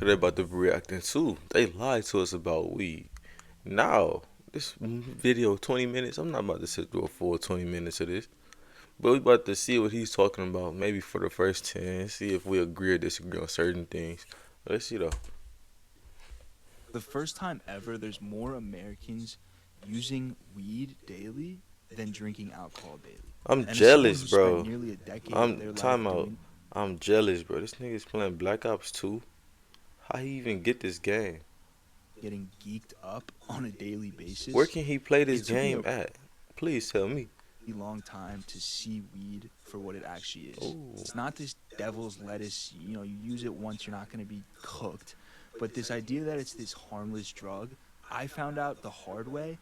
they about to be reacting too. They lied to us about weed. Now, this video 20 minutes. I'm not about to sit through a full 20 minutes of this. But we about to see what he's talking about. Maybe for the first 10. See if we agree or disagree on certain things. Let's see though. The first time ever, there's more Americans using weed daily than drinking alcohol daily. I'm And as someone jealous, who spent bro. nearly a decade of I'm their life time out. doing I'm jealous, bro. This nigga's playing Black Ops 2. How he even get this game? getting geeked up on a daily Where basis, can he play this it took me game a at? Please tell me. really long time to see weed for what it actually is. Oh, It's not this devil's lettuce, you use it once, you're not going to be cooked. But this idea that it's this harmless drug, I found out the hard way,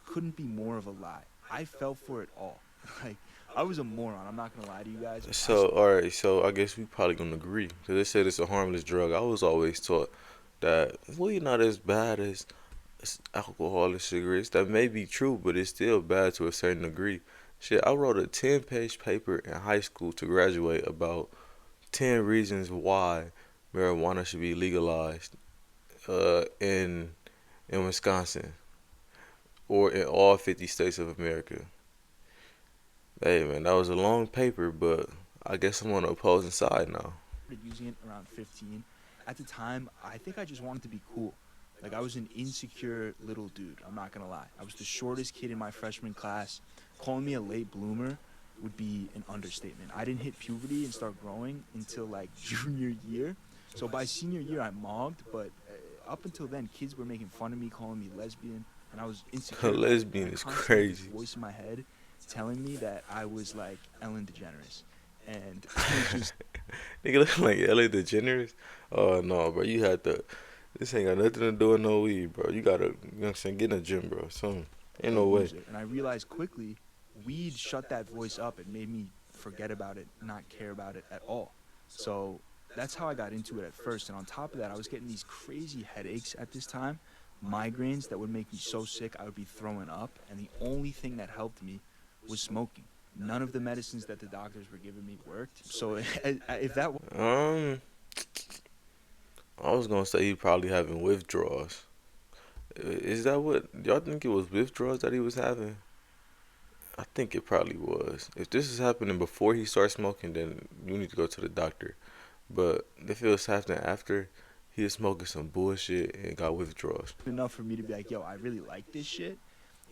couldn't be more of a lie. I fell for it all. Like, I was a moron. I'm not going to lie to you guys. so alright. So I guess we probably gonna agree because they said it's a harmless drug. I was always taught that weed not as bad as alcohol or cigarettes. That may be true, but it's still bad to a certain degree. Shit, I wrote a 10-page paper in high school to graduate about 10 reasons why marijuana should be legalized in Wisconsin or in all 50 states of America. Hey man, that was a long paper, but I guess I'm on the opposing side now. started using it around 15. At the time, I think I just wanted to be cool. Like, I was an insecure little dude. I'm not gonna lie. I was the shortest kid in my freshman class. Calling me a late bloomer would be an understatement. I didn't hit puberty and start growing until like junior year. So by senior year, I mogged. But up until then, kids were making fun of me, calling me lesbian, and I was A insecure about it. And lesbian I is constantly had this crazy. voice in my head telling me that I was like Ellen DeGeneres, and I was just Nigga look like Ellen DeGeneres. Oh no, bro, you had to. This ain't got nothing to do with no weed, bro. You gotta, you know what I'm saying, get in the gym, bro. Something. Ain't a no way. loser. And I realized quickly, weed shut that voice up. It made me forget about it, not care about it at all. So that's how I got into it at first. And on top of that, I was getting these crazy headaches at this time, migraines that would make me so sick I would be throwing up. And the only thing that helped me was smoking. None of the medicines that the doctors were giving me worked. So if that Um, I was gonna say he probably having withdrawals. Is that what y'all think it was withdrawals that he was having? I think it probably was. If this is happening before he starts smoking, then you need to go to the doctor. But if it was happening after, he was smoking some bullshit and got withdrawals. enough for me to be like, yo, I really like this shit.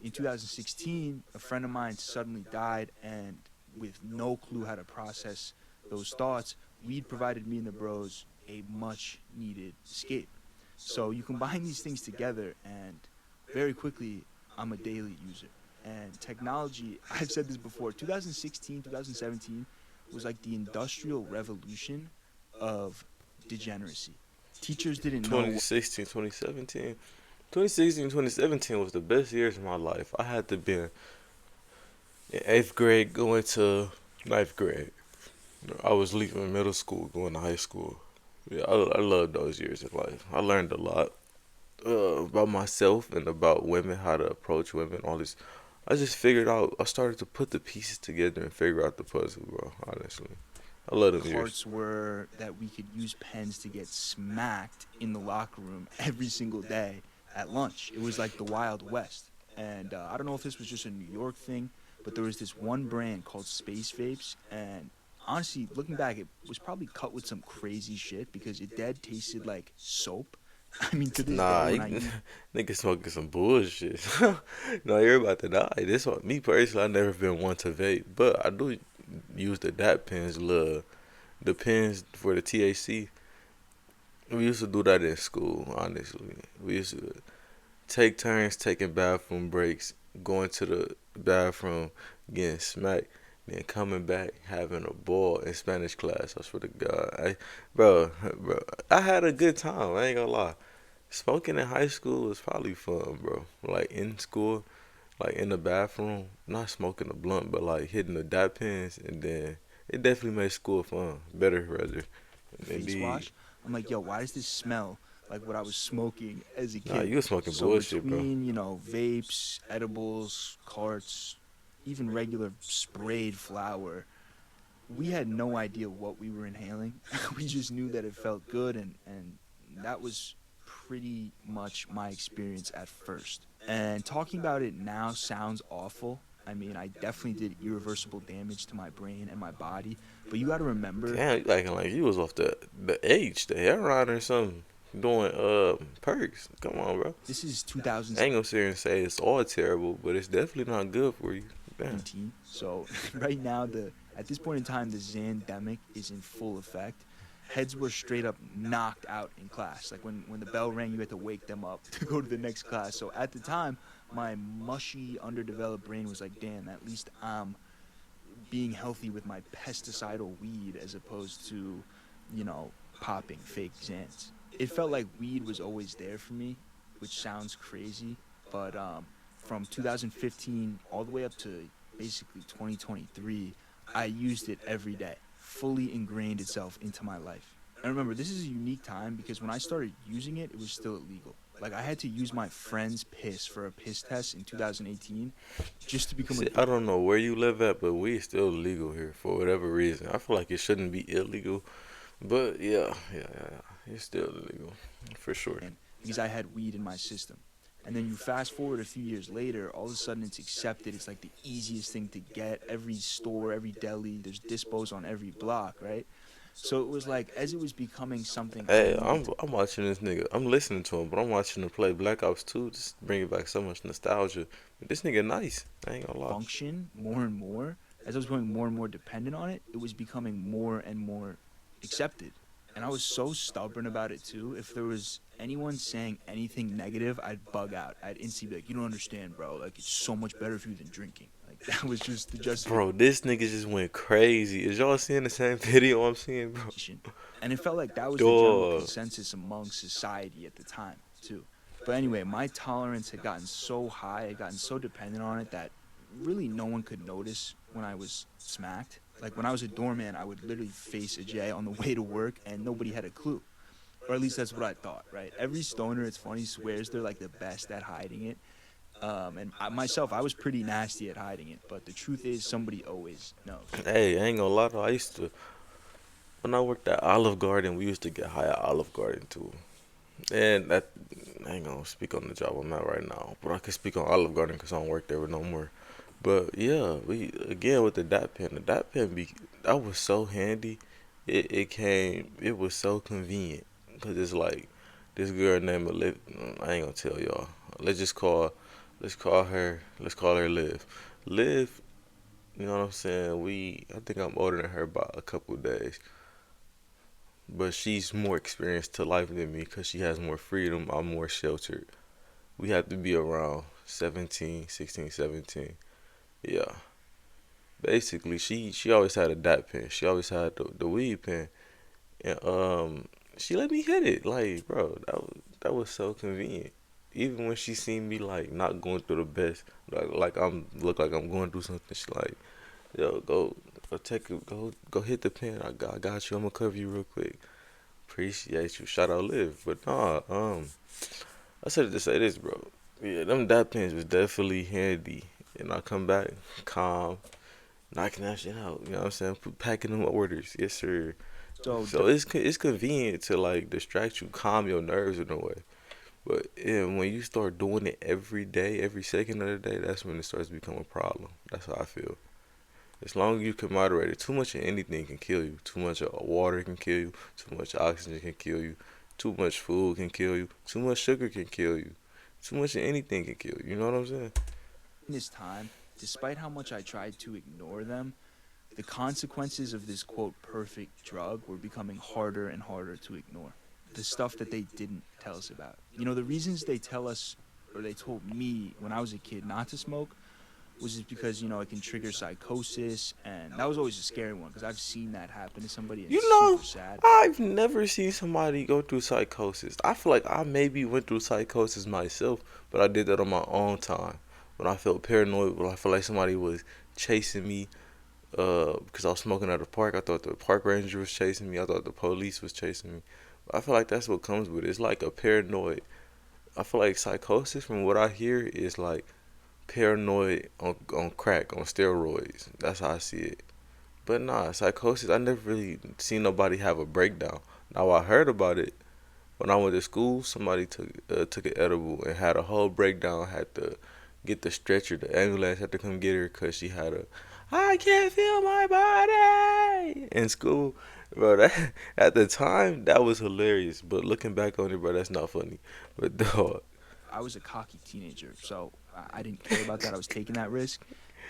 In 2016, a friend of mine suddenly died, and with no clue how to process those thoughts, weed provided me and the bros a much needed escape. So you combine these things together, and very quickly, I'm a daily user. And technology, I've said this before, 2016, 2017 was like the industrial revolution of degeneracy. Teachers didn't know what 2016, 2017. 2016, 2017 was the best years of my life. I had to be in eighth grade going to ninth grade. I was leaving middle school going to high school. Yeah, I love those years of life. I learned a lot about myself and about women, how to approach women, all this. I just figured out, I started to put the pieces together and figure out the puzzle, bro, honestly. I love them years. carts were that we could use pens to get smacked in the locker room every single day at lunch. It was like the Wild West. And I don't know if this was just a New York thing, but there was this one brand called Space Vapes. And honestly, looking back, it was probably cut with some crazy shit because it dead tasted like soap. I mean, to this day, Nah, when I use nigga smoking some bullshit. No, you're about to die. This one, me personally, I never been one to vape, but I do use the dap pens, the pens for the THC. We used to do that in school. Honestly, we used to take turns taking bathroom breaks, going to the bathroom, getting smacked, then coming back having a ball in Spanish class. I swear to God, bro, I had a good time. I ain't gonna lie. Smoking in high school was probably fun, bro. Like in school, like in the bathroom, not smoking a blunt, but like hitting the dot pens, and then it definitely made school fun, better rather. face Indeed. wash, I'm like, yo, why does this smell like what I was smoking as a Nah, kid? you was smoking So bullshit, bro. between, vapes, edibles, carts, even regular sprayed flour, we had no idea what we were inhaling. We just knew that it felt good and that was pretty much my experience at first. And talking about it now sounds awful. I mean, I definitely did irreversible damage to my brain and my body. But you got to remember, Damn, you acting like you was off the H, the heroin or something, doing perks. Come on, bro. this is I ain't gonna sit here and say it's all terrible, but it's definitely not good for you. Damn. 2017. So right now, the at this point in time, the Zandemic is in full effect. Heads were straight up knocked out in class. Like when the bell rang, you had to wake them up to go to the next class. So at the time, my mushy, underdeveloped brain was like, damn, at least I'm being healthy with my pesticidal weed as opposed to, you know, popping fake Xans. It felt like weed was always there for me, which sounds crazy, but from 2015 all the way up to basically 2023, I used it every day, fully ingrained itself into my life. And remember, this is a unique time because when I started using it, it was still illegal. Like I had to use my friend's piss for a piss test in 2018 just to become See, a I don't know where you live at, but we still legal here for whatever reason. I feel like it shouldn't be illegal, but yeah, it's still illegal for sure. man because I had weed in my system. And then you fast forward a few years later, all of a sudden it's accepted. It's like the easiest thing to get. Every store, every deli, there's dispos on every block, right? So it was like as it was becoming something I Hey, needed I'm to I'm watching this nigga. I'm listening to him, but I'm watching him play Black Ops 2. Just bringing back so much nostalgia. But this nigga nice. I ain't gonna lie. function more and more, as I was becoming more and more dependent on it, it was becoming more and more accepted. And I was so stubborn about it too. If there was anyone saying anything negative, I'd bug out. I'd instantly be like, "You don't understand, bro. Like it's so much better for you than drinking." Like that was just the Bro, this nigga just went crazy. Is y'all seeing the same video I'm seeing, bro? justification. And it felt like that was the general Dog. consensus among society at the time too. But anyway, my tolerance had gotten so high, I had gotten so dependent on it that really no one could notice when I was smacked. Like when I was a doorman, I would literally face a J on the way to work and nobody had a clue. Or at least that's what I thought, right? Every stoner, it's funny, swears they're like the best at hiding it. And myself, I was pretty nasty at hiding it. But the truth is, somebody always knows. Hey, I ain't gonna lie though. I used to when I worked at Olive Garden, we used to get high at Olive Garden too. And that I ain't gonna speak on the job I'm at right now, but I can speak on Olive Garden because I don't work there no more. But yeah, we again with the dot pen. The dot pen be that was so handy. It came. It was so convenient because it's like this girl named Liv. I ain't gonna tell y'all. Let's just call. Let's call her. Let's call her Liv. Liv. You know what I'm saying? I think I'm older than her by a couple of days, but she's more experienced to life than me because she has more freedom. I'm more sheltered. We have to be around 17, 16, 17. Yeah. Basically, she always had a dot pen. She always had the weed pen, and she let me hit it. Like, bro, that was so convenient. Even when she seen me like not going through the best, like I'm look like I'm going through something. She like, yo, go take it, go hit the pen. I got you. I'm gonna cover you real quick. Appreciate you. Shout out Liv. But nah, I said to say this, bro. Yeah, them dot pens was definitely handy. And I come back calm, knocking that shit out. You know what I'm saying? Packing them orders. Yes, sir. So So it's convenient to like distract you, calm your nerves in a way. But yeah, when you start doing it every day, every second of the day, that's when it starts to become a problem. That's how I feel. As long as you can moderate it, too much of anything can kill you. Too much of water can kill you. Too much oxygen can kill you. Too much food can kill you. Too much sugar can kill you. Too much of anything can kill you. You know what I'm saying? in this time, despite how much I tried to ignore them, the consequences of this quote perfect drug were becoming harder and harder to ignore. The stuff that they didn't tell us about. You know, the reasons they tell us, or they told me when I was a kid not to smoke, was just because, you know, it can trigger psychosis. And that was always a scary one because I've seen that happen to somebody and You it's know, super sad. I've never seen somebody go through psychosis. I feel like I maybe went through psychosis myself, but I did that on my own time. When I felt paranoid, when I felt like somebody was chasing me, because I was smoking at a park. I thought the park ranger was chasing me. I thought the police was chasing me. I feel like that's what comes with it. It's like a paranoid. I feel like psychosis, from what I hear, is like paranoid on crack, on steroids. That's how I see it. But nah, psychosis, I never really seen nobody have a breakdown. Now I heard about it, when I went to school, somebody took an edible and had a whole breakdown. Had to get the stretcher. The ambulance had to come get her because she had a I can't feel my body in school, bro. That at the time that was hilarious, but looking back on it, bro, that's not funny. But dog, I was a cocky teenager, so I didn't care about that. I was taking that risk.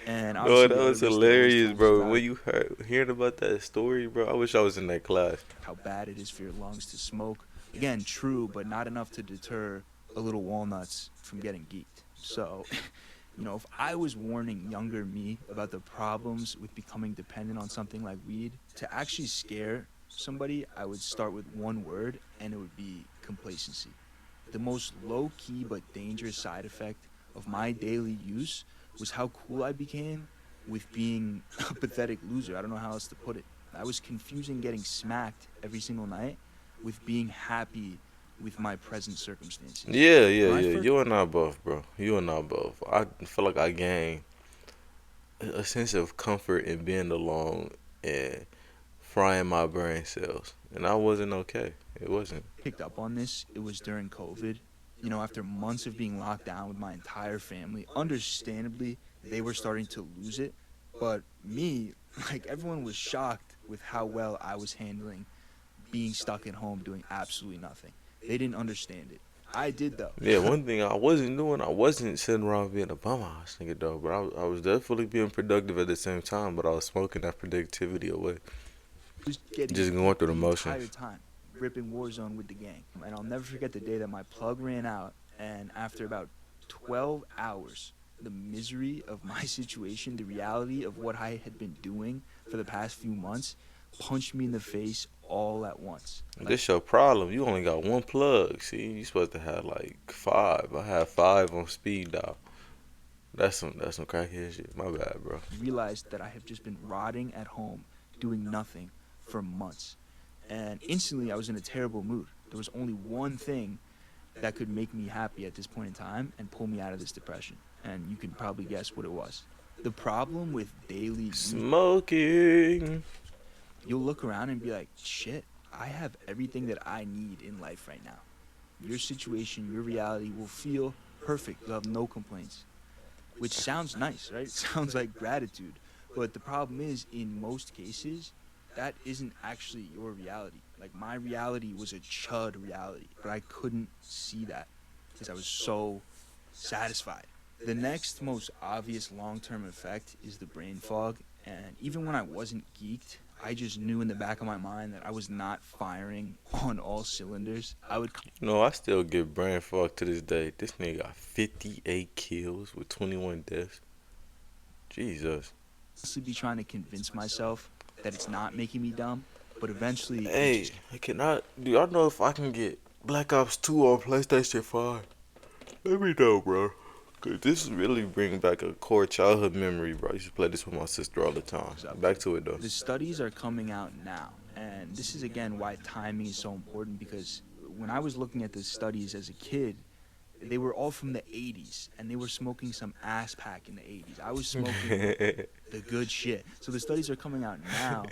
And no, obviously, that the other was risk they always hilarious, tell us bro. When about you hearing about that story, bro, I wish I was in that class. how bad it is for your lungs to smoke. Again, true, but not enough to deter a little walnuts from getting geeked. So, if I was warning younger me about the problems with becoming dependent on something like weed, to actually scare somebody, I would start with one word, and it would be complacency. The most low key but dangerous side effect of my daily use was how cool I became with being a pathetic loser. I don't know how else to put it. I was confusing getting smacked every single night with being happy with my present circumstances. Yeah, yeah, When I yeah. first You and I both, bro. You and I both. I feel like I gained a sense of comfort in being alone and frying my brain cells, and I wasn't okay. It wasn't. picked up on this, it was during COVID. After months of being locked down with my entire family, understandably, they were starting to lose it. But me, like everyone was shocked with how well I was handling being stuck at home doing absolutely nothing. They didn't understand it. I did though. Yeah, one thing I wasn't doing, I wasn't sitting around being a bum ass nigga though, but I was definitely being productive at the same time, but I was smoking that productivity away, Was getting just going geeked through the the entire motions. time, ripping Warzone with the gang. And I'll never forget the day that my plug ran out, and after about 12 hours, the misery of my situation, the reality of what I had been doing for the past few months, punched me in the face all at once. Like, This your problem. You only got one plug. See, you supposed to have like five. I had five on speed dial. That's some crackhead shit. My bad, bro. realized that I have just been rotting at home, doing nothing for months. And instantly, I was in a terrible mood. There was only one thing that could make me happy at this point in time and pull me out of this depression. And you can probably guess what it was. The problem with daily use, Smoking. you'll look around and be like, shit, I have everything that I need in life right now. Your situation, your reality will feel perfect. You'll have no complaints, which sounds nice, right? It sounds like gratitude. But the problem is, in most cases, that isn't actually your reality. Like, my reality was a chud reality, but I couldn't see that because I was so satisfied. The next most obvious long term effect is the brain fog. And even when I wasn't geeked, I just knew in the back of my mind that I was not firing on all cylinders. I would No, I still get brain fucked to this day. This nigga got 58 kills with 21 deaths. Jesus. constantly be trying to convince myself that it's not making me dumb, but eventually it Hey, just I cannot. Do y'all know if I can get Black Ops 2 on PlayStation 5? Let me know, bro. Cause this is really bringing back a core childhood memory, bro. I used to play this with my sister all the time. gives up. Back to it though. The studies are coming out now, and this is again why timing is so important because when I was looking at the studies as a kid, they were all from the 80s and they were smoking some ass pack in the 80s. I was smoking the good shit. So the studies are coming out now.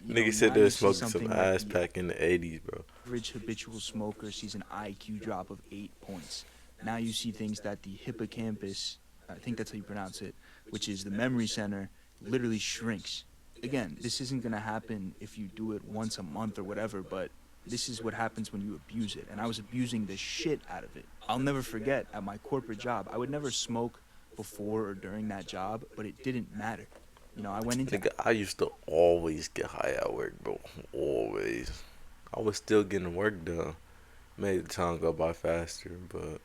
Nigga said Now they you was see smoking some something like ass the pack in the 80s, bro. average habitual smoker sees an IQ drop of 8 points. Now you see things that the hippocampus, I think that's how you pronounce it, which is the memory center, literally shrinks. Again, this isn't going to happen if you do it once a month or whatever, but this is what happens when you abuse it. And I was abusing the shit out of it. I'll never forget at my corporate job, I would never smoke before or during that job, but it didn't matter. I went into Nigga, I used to always get high at work, bro. Always. I was still getting work done. Made the time go by faster, but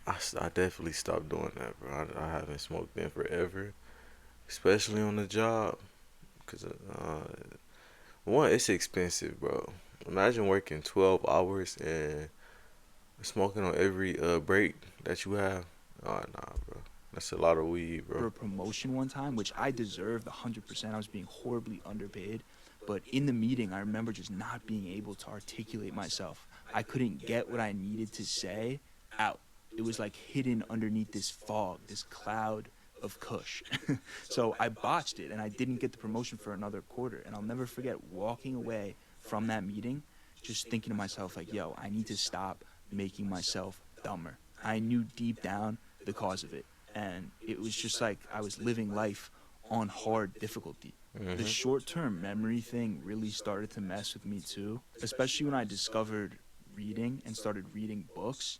I definitely stopped doing that, bro. I haven't smoked in forever, especially on the job. Cause one, it's expensive, bro. Imagine working 12 hours and smoking on every break that you have. Oh nah, bro. That's a lot of weed, for bro. a promotion one time, which I deserved 100%. I was being horribly underpaid. But in the meeting, I remember just not being able to articulate myself. I couldn't get what I needed to say out. It was like hidden underneath this fog, this cloud of kush. So I botched it and I didn't get the promotion for another quarter. And I'll never forget walking away from that meeting just thinking to myself, like, yo, I need to stop making myself dumber. I knew deep down the cause of it. And it was just like I was living life on hard difficulty. The Mhm. short term memory thing really started to mess with me too, especially when I discovered reading and started reading books.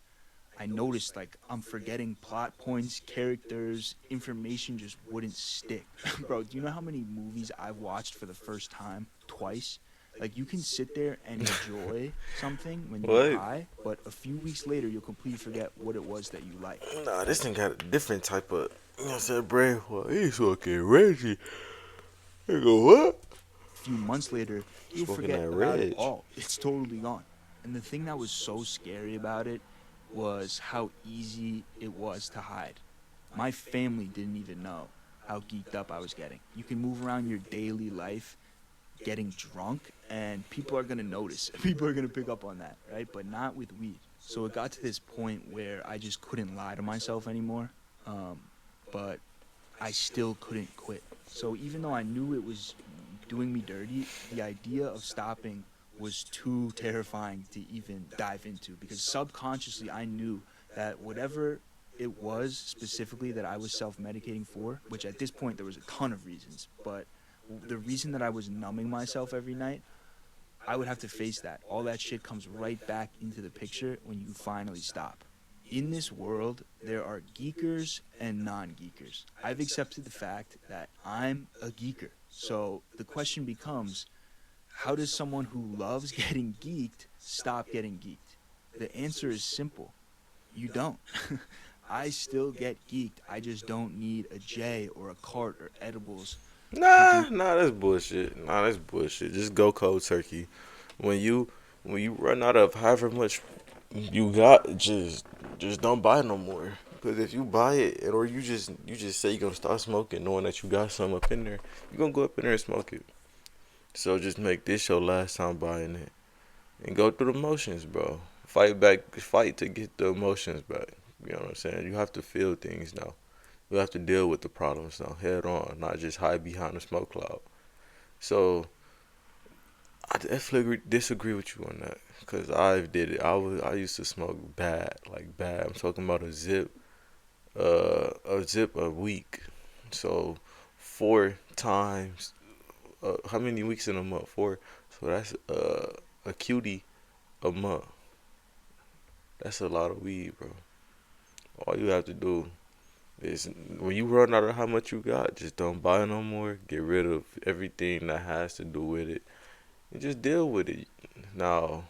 I noticed like I'm forgetting plot points, characters, information just wouldn't stick. Bro, do you know how many movies I've watched for the first time twice? Like you can sit there and enjoy something when you're What? high, but a few weeks later you'll completely forget what it was that you liked. Nah, this Like thing got a different type of. You know what I'm saying, brain? Well, he's fucking Reggie. You go what? a few months later, you'll Smoking forget that about it Reg. all. It's totally gone. And the thing that was so scary about it was how easy it was to hide. My family didn't even know how geeked up I was getting. You can move around your daily life getting drunk, and people are gonna notice. People are gonna pick up on that, right? But not with weed. So it got to this point where I just couldn't lie to myself anymore. Um, but I still couldn't quit. So even though I knew it was doing me dirty, the idea of stopping was too terrifying to even dive into because subconsciously I knew that whatever it was specifically that I was self-medicating for, which at this point there was a ton of reasons, but the reason that I was numbing myself every night, I would have to face that. All that shit comes right back into the picture when you finally stop. In this world, there are geekers and non geekers. I've accepted the fact that I'm a geeker. So the question becomes how does someone who loves getting geeked stop getting geeked? The answer is simple you don't. I still get geeked. I just don't need a J or a cart or edibles to do. Nah, that's bullshit. Nah, that's bullshit. Just go cold turkey. When you when you run out of however much you got, just don't buy no more. Because if you buy it, or you just say you're gonna start smoking, knowing that you got some up in there, you gonna go up in there and smoke it. So just make this your last time buying it, and go through the motions, bro. Fight back, fight to get the emotions back. You know what I'm saying? You have to feel things now. You have to deal with the problems now, head on, not just hide behind the smoke cloud. So I definitely disagree with you on that, cause I did it. I used to smoke bad, like bad. I'm talking about a zip a week. So 4 times, how many weeks in a month? Four. So that's a cutie a month. That's a lot of weed, bro. All you have to do is when you run out of how much you got, just don't buy no more. Get rid of everything that has to do with it, and just deal with it. Now,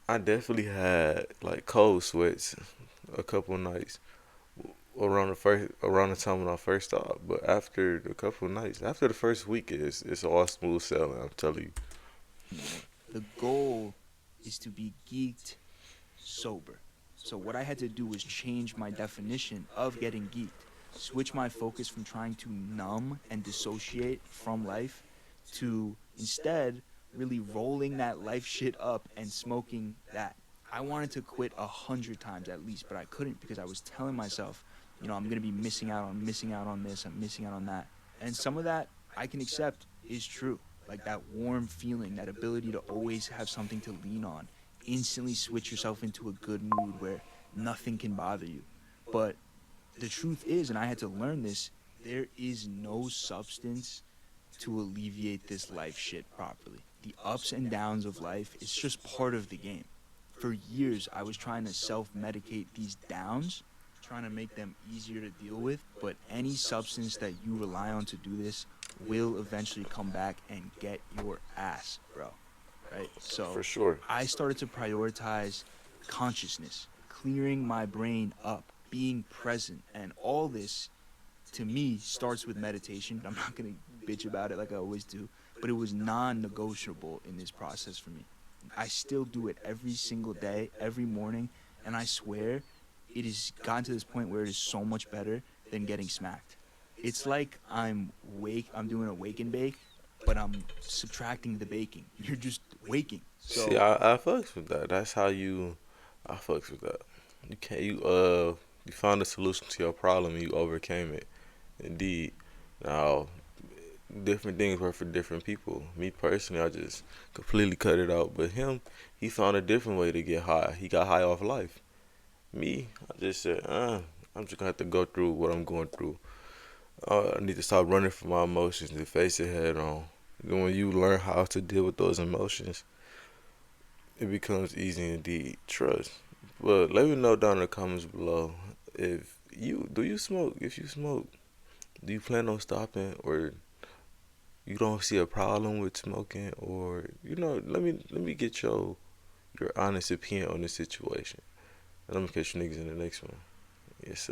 I definitely had like cold sweats a couple nights around the time when I first stopped. But after a couple nights, after the first week, it's all smooth sailing. I'm telling you. The goal is to be geeked sober. So what I had to do was change my definition of getting geeked, switch my focus from trying to numb and dissociate from life to instead really rolling that life shit up and smoking that. I wanted to quit 100 times at least, but I couldn't because I was telling myself, I'm gonna be missing out on this, I'm missing out on that. And some of that I can accept is true. Like that warm feeling, that ability to always have something to lean on instantly switch yourself into a good mood where nothing can bother you. But the truth is, and I had to learn this, there is no substance to alleviate this life shit properly. The ups and downs of life, it's just part of the game. For years, I was trying to self medicate these downs, trying to make them easier to deal with, but any substance that you rely on to do this will eventually come back and get your ass, bro. Right? For So sure. I started to prioritize consciousness, clearing my brain up, being present. And all this, to me, starts with meditation. I'm not going to bitch about it like I always do, but it was non negotiable in this process for me. I still do it every single day, every morning. And I swear it has gotten to this point where it is so much better than getting smacked. It's like I'm doing a wake and bake, but I'm subtracting the baking. You're just waking. See, So I fucks with that. That's how you. I fucks with that. You found a solution to your problem and you overcame it. Indeed. Now, different things work for different people. Me personally, I just completely cut it out. But him, he found a different way to get high. He got high off life. Me, I just said, I'm just gonna have to go through what I'm going through. I need to stop running from my emotions and face it head on. Then when you learn how to deal with those emotions, it becomes easy indeed. Trust. But let me know down in the comments below if you do you smoke. If you smoke, do you plan on stopping, or you don't see a problem with smoking, or let me get your honest opinion on the situation. And I'm gonna catch you niggas in the next one. Yes,